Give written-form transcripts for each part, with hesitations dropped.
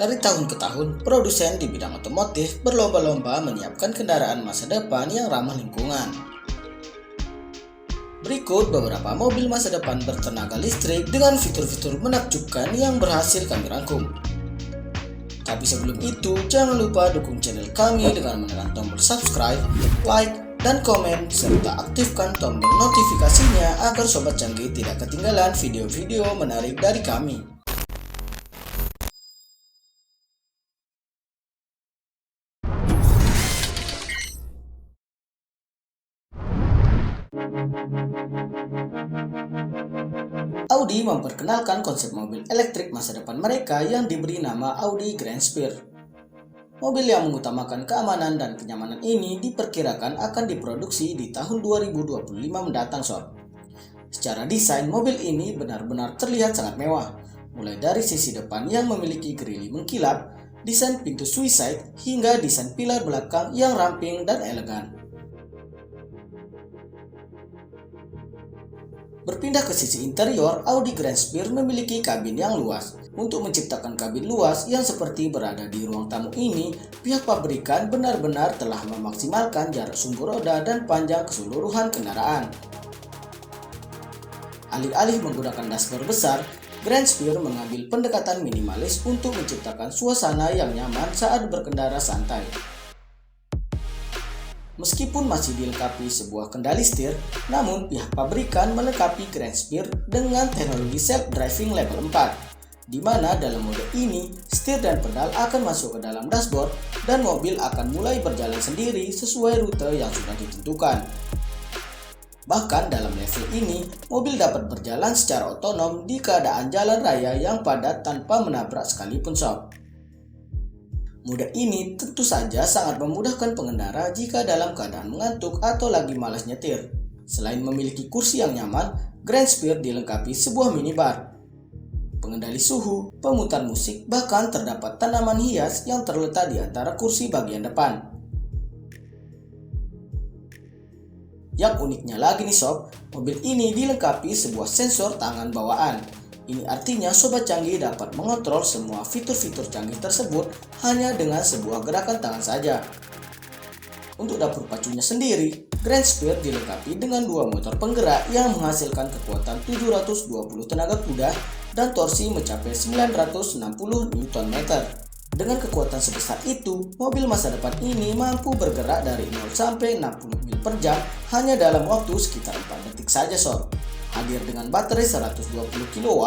Dari tahun ke tahun, produsen di bidang otomotif berlomba-lomba menyiapkan kendaraan masa depan yang ramah lingkungan. Berikut beberapa mobil masa depan bertenaga listrik dengan fitur-fitur menakjubkan yang berhasil kami rangkum. Tapi sebelum itu, jangan lupa dukung channel kami dengan menekan tombol subscribe, like, dan komen, serta aktifkan tombol notifikasinya agar Sobat Canggih tidak ketinggalan video-video menarik dari kami. Audi memperkenalkan konsep mobil elektrik masa depan mereka yang diberi nama Audi Grand Sphere. Mobil yang mengutamakan keamanan dan kenyamanan ini diperkirakan akan diproduksi di tahun 2025 mendatang, Sob. Secara desain, mobil ini benar-benar terlihat sangat mewah, mulai dari sisi depan yang memiliki gerili mengkilap, desain pintu suicide, hingga desain pilar belakang yang ramping dan elegan. Berpindah ke sisi interior, Audi Grand Sphere memiliki kabin yang luas. Untuk menciptakan kabin luas yang seperti berada di ruang tamu ini, pihak pabrikan benar-benar telah memaksimalkan jarak sumbu roda dan panjang keseluruhan kendaraan. Alih-alih menggunakan dashboard besar, Grand Sphere mengambil pendekatan minimalis untuk menciptakan suasana yang nyaman saat berkendara santai. Meskipun masih dilengkapi sebuah kendali setir, namun pihak pabrikan melengkapi Grand Sphere dengan teknologi self-driving level 4, di mana dalam mode ini, setir dan pedal akan masuk ke dalam dashboard dan mobil akan mulai berjalan sendiri sesuai rute yang sudah ditentukan. Bahkan dalam level ini, mobil dapat berjalan secara otonom di keadaan jalan raya yang padat tanpa menabrak sekalipun, Sob. Mode ini tentu saja sangat memudahkan pengendara jika dalam keadaan mengantuk atau lagi malas nyetir. Selain memiliki kursi yang nyaman, Grand Sphere dilengkapi sebuah minibar, pengendali suhu, pemutar musik, bahkan terdapat tanaman hias yang terletak di antara kursi bagian depan. Yang uniknya lagi nih Sob, mobil ini dilengkapi sebuah sensor tangan bawaan. Ini artinya Sobat Canggih dapat mengontrol semua fitur-fitur canggih tersebut hanya dengan sebuah gerakan tangan saja. Untuk dapur pacunya sendiri, Grand Sphere dilengkapi dengan dua motor penggerak yang menghasilkan kekuatan 720 tenaga kuda dan torsi mencapai 960 Nm. Dengan kekuatan sebesar itu, mobil masa depan ini mampu bergerak dari 0 sampai 60 mil per jam hanya dalam waktu sekitar 4 detik saja, Sob. Hadir dengan baterai 120 kW,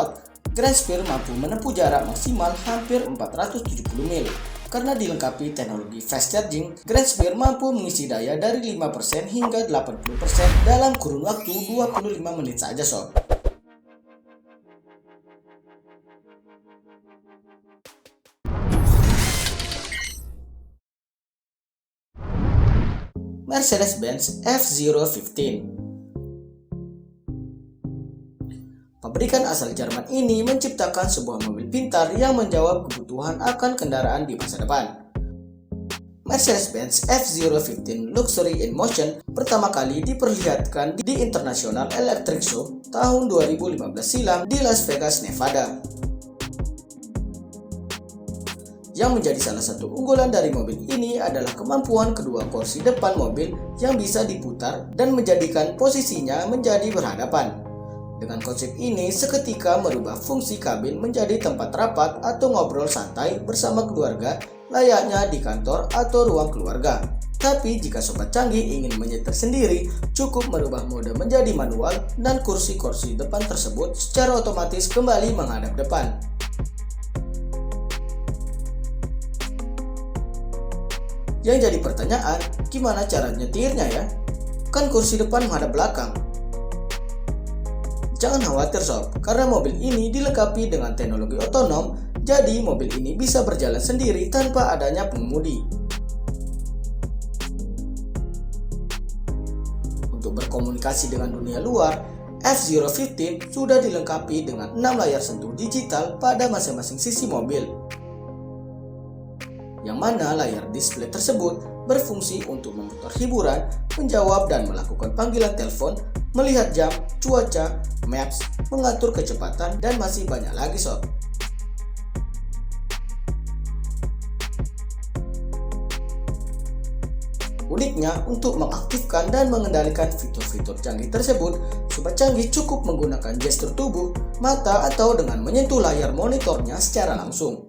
Grand Sphere mampu menempuh jarak maksimal hampir 470 mil. Karena dilengkapi teknologi fast charging, Grand Sphere mampu mengisi daya dari 5% hingga 80% dalam kurun waktu 25 menit saja, Sob. Mercedes-Benz F015. Pabrikan asal Jerman ini menciptakan sebuah mobil pintar yang menjawab kebutuhan akan kendaraan di masa depan. Mercedes-Benz F015 Luxury in Motion pertama kali diperlihatkan di International Electric Show tahun 2015 silam di Las Vegas, Nevada. Yang menjadi salah satu unggulan dari mobil ini adalah kemampuan kedua kursi depan mobil yang bisa diputar dan menjadikan posisinya menjadi berhadapan. Dengan konsep ini, seketika merubah fungsi kabin menjadi tempat rapat atau ngobrol santai bersama keluarga layaknya di kantor atau ruang keluarga. Tapi jika Sobat Canggih ingin menyetir sendiri, cukup merubah mode menjadi manual dan kursi-kursi depan tersebut secara otomatis kembali menghadap depan. Yang jadi pertanyaan, gimana cara nyetirnya ya? Kan kursi depan menghadap belakang. Jangan khawatir Sob, karena mobil ini dilengkapi dengan teknologi otonom, jadi mobil ini bisa berjalan sendiri tanpa adanya pengemudi. Untuk berkomunikasi dengan dunia luar, F015 sudah dilengkapi dengan 6 layar sentuh digital pada masing-masing sisi mobil. Yang mana layar display tersebut berfungsi untuk memutar hiburan, menjawab dan melakukan panggilan telepon, melihat jam, cuaca, maps, mengatur kecepatan, dan masih banyak lagi Sob. Uniknya, untuk mengaktifkan dan mengendalikan fitur-fitur canggih tersebut, Sobat Canggih cukup menggunakan gestur tubuh, mata, atau dengan menyentuh layar monitornya secara langsung.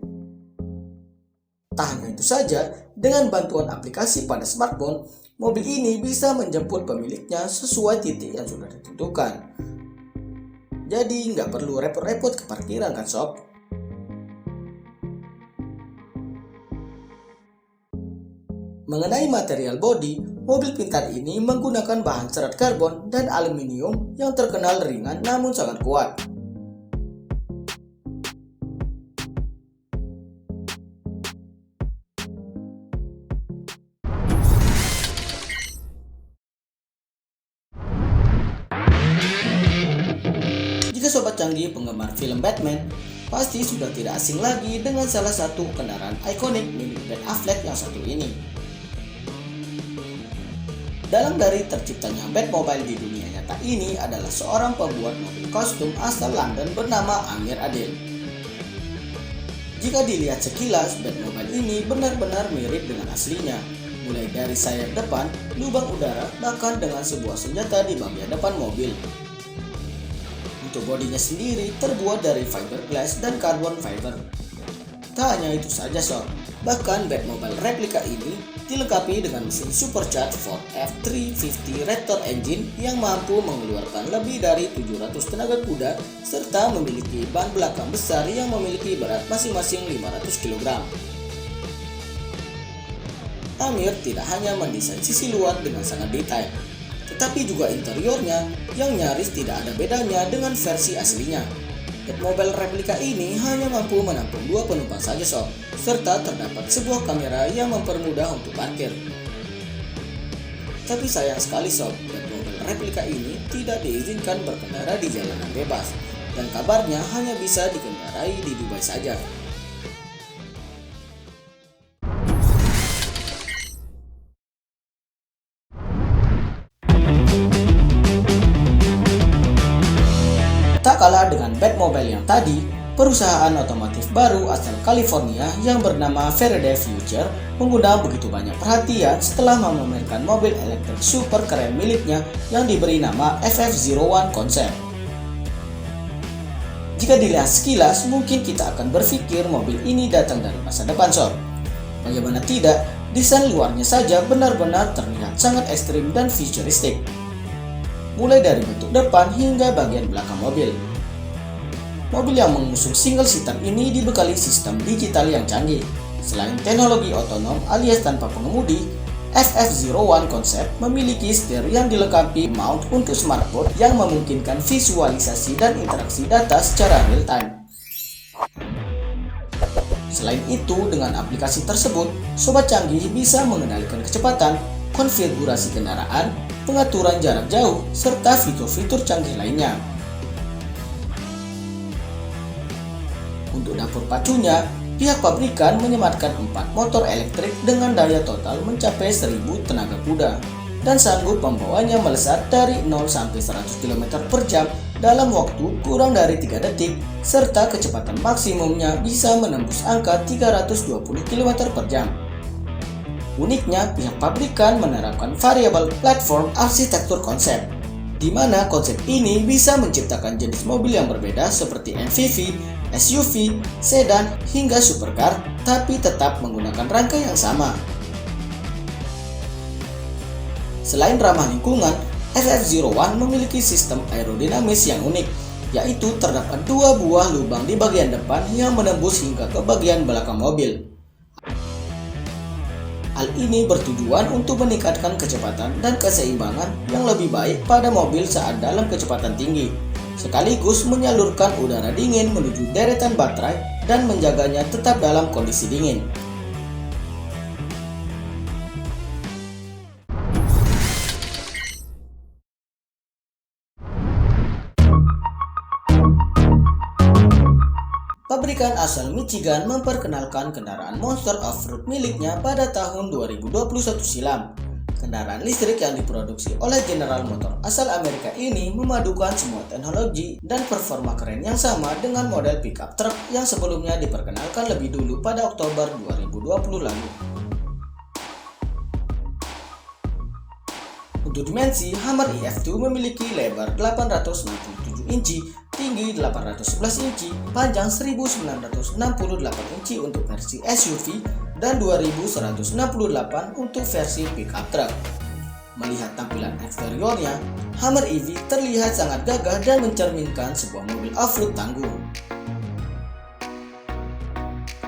Tak hanya itu saja, dengan bantuan aplikasi pada smartphone, mobil ini bisa menjemput pemiliknya sesuai titik yang sudah ditentukan. Jadi nggak perlu repot-repot ke parkiran kan sob? Mengenai material bodi, mobil pintar ini menggunakan bahan serat karbon dan aluminium yang terkenal ringan namun sangat kuat. Jika Sobat Canggih penggemar film Batman, pasti sudah tidak asing lagi dengan salah satu kendaraan ikonik milik Ben Affleck yang satu ini. Dalang dari terciptanya Batmobile di dunia nyata ini adalah seorang pembuat mobil kostum asal London bernama Amir Adil. Jika dilihat sekilas, Batmobile ini benar-benar mirip dengan aslinya, mulai dari sayap depan, lubang udara, bahkan dengan sebuah senjata di bagian depan mobil. Untuk bodinya sendiri terbuat dari fiberglass dan carbon fiber. Tak hanya itu saja sob, bahkan Batmobile replika ini dilengkapi dengan mesin supercharged Ford F350 Raptor engine yang mampu mengeluarkan lebih dari 700 tenaga kuda serta memiliki ban belakang besar yang memiliki berat masing-masing 500 kg. Amir tidak hanya mendesain sisi luar dengan sangat detail, tetapi juga interiornya yang nyaris tidak ada bedanya dengan versi aslinya. Batmobile replika ini hanya mampu menampung 2 penumpang saja sob, serta terdapat sebuah kamera yang mempermudah untuk parkir. Tapi sayang sekali sob, Batmobile replika ini tidak diizinkan berkendara di jalanan bebas, dan kabarnya hanya bisa dikendarai di Dubai saja. Tak kalah dengan Batmobile yang tadi, perusahaan otomotif baru asal California yang bernama Faraday Future mengundang begitu banyak perhatian setelah memamerkan mobil elektrik super keren miliknya yang diberi nama FF01 Concept. Jika dilihat sekilas, mungkin kita akan berpikir mobil ini datang dari masa depan sob. Bagaimana tidak, desain luarnya saja benar-benar terlihat sangat ekstrim dan futuristik. Mulai dari bentuk depan hingga bagian belakang mobil. Mobil yang mengusung single seater ini dibekali sistem digital yang canggih. Selain teknologi otonom alias tanpa pengemudi, FF01 Concept memiliki setir yang dilengkapi mount untuk smartphone yang memungkinkan visualisasi dan interaksi data secara real time. Selain itu, dengan aplikasi tersebut, Sobat Canggih bisa mengendalikan kecepatan, konfigurasi kendaraan, pengaturan jarak jauh, serta fitur-fitur canggih lainnya. Untuk dapur pacunya, pihak pabrikan menyematkan 4 motor elektrik dengan daya total mencapai 1000 tenaga kuda dan sanggup membawanya melesat dari 0 sampai 100 km per jam dalam waktu kurang dari 3 detik, serta kecepatan maksimumnya bisa menembus angka 320 km per jam. Uniknya, pihak pabrikan menerapkan variable platform arsitektur konsep, di mana konsep ini bisa menciptakan jenis mobil yang berbeda seperti MPV, SUV, sedan, hingga supercar, tapi tetap menggunakan rangka yang sama. Selain ramah lingkungan, FF01 memiliki sistem aerodinamis yang unik, yaitu terdapat 2 buah lubang di bagian depan yang menembus hingga ke bagian belakang mobil. Hal ini bertujuan untuk meningkatkan kecepatan dan keseimbangan yang lebih baik pada mobil saat dalam kecepatan tinggi, sekaligus menyalurkan udara dingin menuju deretan baterai dan menjaganya tetap dalam kondisi dingin. Pabrikan asal Michigan memperkenalkan kendaraan Monster Off-Road miliknya pada tahun 2021 silam. Kendaraan listrik yang diproduksi oleh General Motors asal Amerika ini memadukan semua teknologi dan performa keren yang sama dengan model pickup truck yang sebelumnya diperkenalkan lebih dulu pada Oktober 2020 lalu. Untuk dimensi, Hummer EF2 memiliki lebar 867 inci, tinggi 811 inci, panjang 1968 inci untuk versi SUV, dan 2168 untuk versi pickup truck. Melihat tampilan eksteriornya, Hummer EV terlihat sangat gagah dan mencerminkan sebuah mobil off-road tangguh.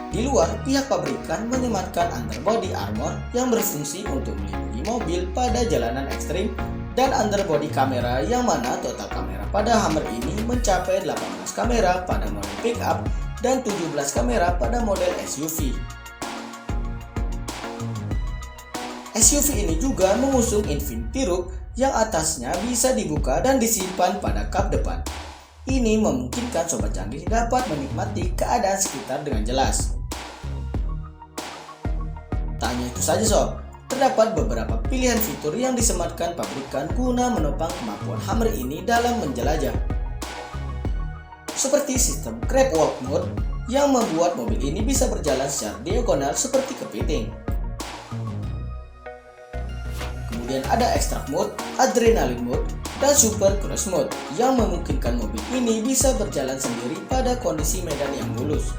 Di luar, pihak pabrikan menyematkan underbody armor yang berfungsi untuk melindungi mobil pada jalanan ekstrim dan underbody kamera yang mana total kamera pada Hummer ini mencapai 18 kamera pada model pickup dan 17 kamera pada model SUV. SUV ini juga mengusung Infinity Roof yang atasnya bisa dibuka dan disimpan pada kap depan. Ini memungkinkan sobat canggih dapat menikmati keadaan sekitar dengan jelas. Tak hanya itu saja sob, terdapat beberapa pilihan fitur yang disematkan pabrikan guna menopang kemampuan Hummer ini dalam menjelajah. Seperti sistem Crab Walk Mode yang membuat mobil ini bisa berjalan secara diagonal seperti kepiting. Kemudian ada Extract Mode, Adrenaline Mode, dan Super Cruise Mode yang memungkinkan mobil ini bisa berjalan sendiri pada kondisi medan yang mulus.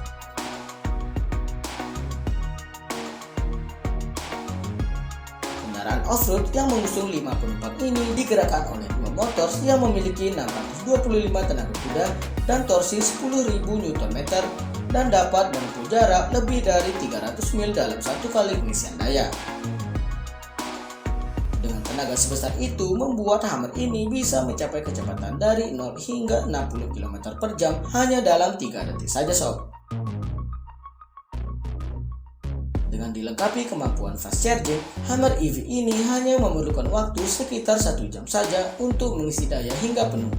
Kendaraan off-road yang mengusung 5 penumpang ini digerakkan oleh dua motor yang memiliki 625 tenaga kuda dan torsi 10.000 Nm dan dapat menempuh jarak lebih dari 300 mil dalam satu kali pengisian daya. Dengan tenaga sebesar itu membuat Hummer ini bisa mencapai kecepatan dari 0 hingga 60 km per jam hanya dalam 3 detik saja sob. Dengan dilengkapi kemampuan fast charging, Hummer EV ini hanya memerlukan waktu sekitar 1 jam saja untuk mengisi daya hingga penuh.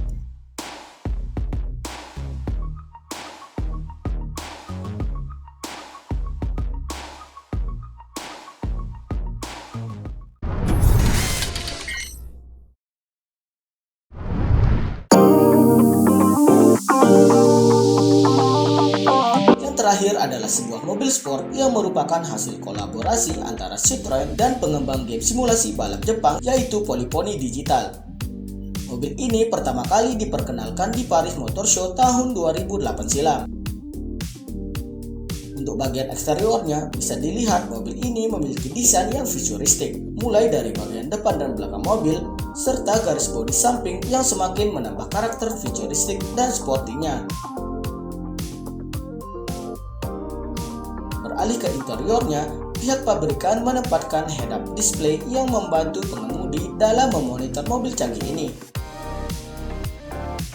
Terakhir adalah sebuah mobil sport yang merupakan hasil kolaborasi antara Citroen dan pengembang game simulasi balap Jepang yaitu Polypony Digital. Mobil ini pertama kali diperkenalkan di Paris Motor Show tahun 2008 silam. Untuk bagian eksteriornya bisa dilihat mobil ini memiliki desain yang futuristik, mulai dari bagian depan dan belakang mobil serta garis bodi samping yang semakin menambah karakter futuristik dan sportinya. Beralih ke interiornya, pihak pabrikan menempatkan head-up display yang membantu pengemudi dalam memonitor mobil canggih ini.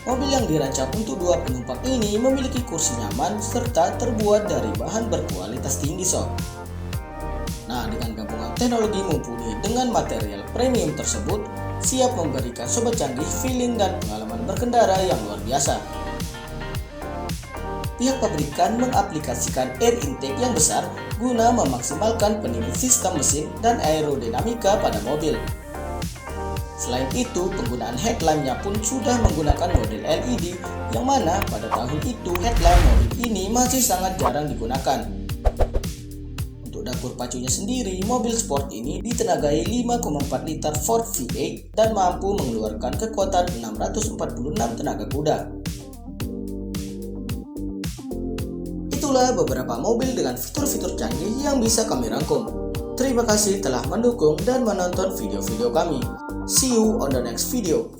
Mobil yang dirancang untuk 2 penumpang ini memiliki kursi nyaman serta terbuat dari bahan berkualitas tinggi sob. Nah, dengan gabungan teknologi mumpuni dengan material premium tersebut, siap memberikan sobat canggih feeling dan pengalaman berkendara yang luar biasa. Pihak pabrikan mengaplikasikan air intake yang besar guna memaksimalkan pendingin sistem mesin dan aerodinamika pada mobil. Selain itu, penggunaan headlamp-nya pun sudah menggunakan model LED yang mana pada tahun itu headlamp mobil ini masih sangat jarang digunakan. Untuk dapur pacunya sendiri, mobil sport ini ditenagai 5,4 liter Ford V8 dan mampu mengeluarkan kekuatan 646 tenaga kuda. Itulah beberapa mobil dengan fitur-fitur canggih yang bisa kami rangkum. Terima kasih telah mendukung dan menonton video-video kami. See you on the next video.